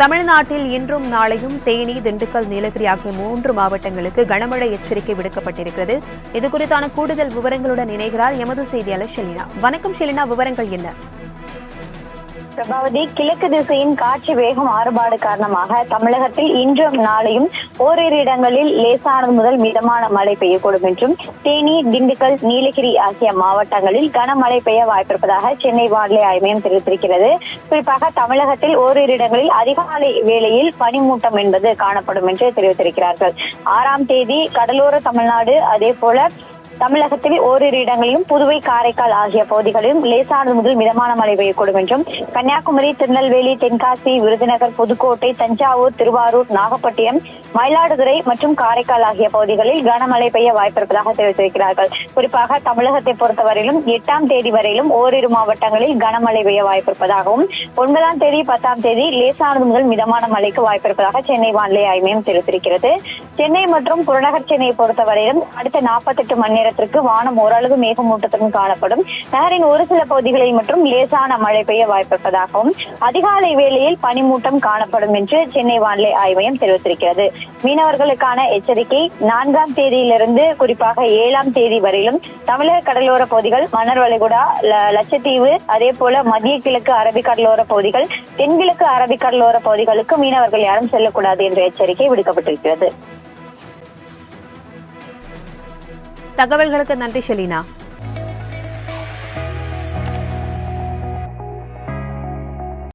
தமிழ்நாட்டில் இன்றும் நாளையும் தேனி, திண்டுக்கல், நீலகிரி ஆகிய 3 மாவட்டங்களுக்கு கனமழை எச்சரிக்கை விடுக்கப்பட்டிருக்கிறது. இதுகுறித்தான கூடுதல் விவரங்களுடன் இணைகிறார் எமது செய்தியாளர் ஷெலினா. வணக்கம் ஷெலினா, விவரங்கள் என்ன? பிரபாவதி, கிழக்கு திசையின் காற்று வேகம் மாறுபாடு காரணமாக தமிழகத்தில் இன்றும் நாளையும் ஓரிரு இடங்களில் லேசானது முதல் மிதமான மழை பெய்யக்கூடும் என்றும் தேனி, திண்டுக்கல், நீலகிரி ஆகிய மாவட்டங்களில் கனமழை பெய்ய வாய்ப்பிருப்பதாக சென்னை வானிலை ஆய்வு மையம் தெரிவித்திருக்கிறது. குறிப்பாக தமிழகத்தில் ஓரிரு இடங்களில் அதிகாலை வேளையில் பனிமூட்டம் என்பது காணப்படும் என்று தெரிவித்திருக்கிறார்கள். 6ஆம் தேதி கடலோர தமிழ்நாடு, அதே போல தமிழகத்தில் ஓரிரு இடங்களிலும் புதுவை, காரைக்கால் ஆகிய பகுதிகளிலும் லேசானது முதல் மிதமான மழை பெய்யக்கூடும் என்றும் கன்னியாகுமரி, திருநெல்வேலி, தென்காசி, விருதுநகர், புதுக்கோட்டை, தஞ்சாவூர், திருவாரூர், நாகப்பட்டினம், மயிலாடுதுறை மற்றும் காரைக்கால் ஆகிய பகுதிகளில் கனமழை பெய்ய வாய்ப்பிருப்பதாக தெரிவித்திருக்கிறார்கள். குறிப்பாக தமிழகத்தை பொறுத்தவரையிலும் 8ஆம் தேதி வரையிலும் ஓரிரு மாவட்டங்களில் கனமழை பெய்ய வாய்ப்பிருப்பதாகவும் 9ஆம் தேதி, 10ஆம் தேதி லேசானது முதல் மிதமான மழைக்கு வாய்ப்பிருப்பதாக சென்னை வானிலை ஆய்வு மையம் தெரிவித்திருக்கிறது. சென்னை மற்றும் புறநகர் சென்னையை பொறுத்தவரையிலும் அடுத்த 48 மணி நேரத்திற்கு வானம் ஓரளவு மேகமூட்டத்துடன் காணப்படும். நகரின் ஒரு சில பகுதிகளில் மற்றும் லேசான மழை பெய்ய வாய்ப்பிருப்பதாகவும் அதிகாலை வேளையில் பனிமூட்டம் காணப்படும் என்று சென்னை வானிலை ஆய்வு மையம் தெரிவித்திருக்கிறது. மீனவர்களுக்கான எச்சரிக்கை 4ஆம் தேதியிலிருந்து குறிப்பாக 7ஆம் தேதி வரையிலும் தமிழக கடலோர பகுதிகள், மன்னார் வளைகுடா, லட்சத்தீவு, அதே போல மத்திய கிழக்கு அரபிக்கடலோர பகுதிகள், தென்கிழக்கு அரபிக்கடலோர பகுதிகளுக்கு மீனவர்கள் யாரும் செல்லக்கூடாது என்ற எச்சரிக்கை விடுக்கப்பட்டிருக்கிறது. தகவல்களுக்கு நன்றி ஷெலினா.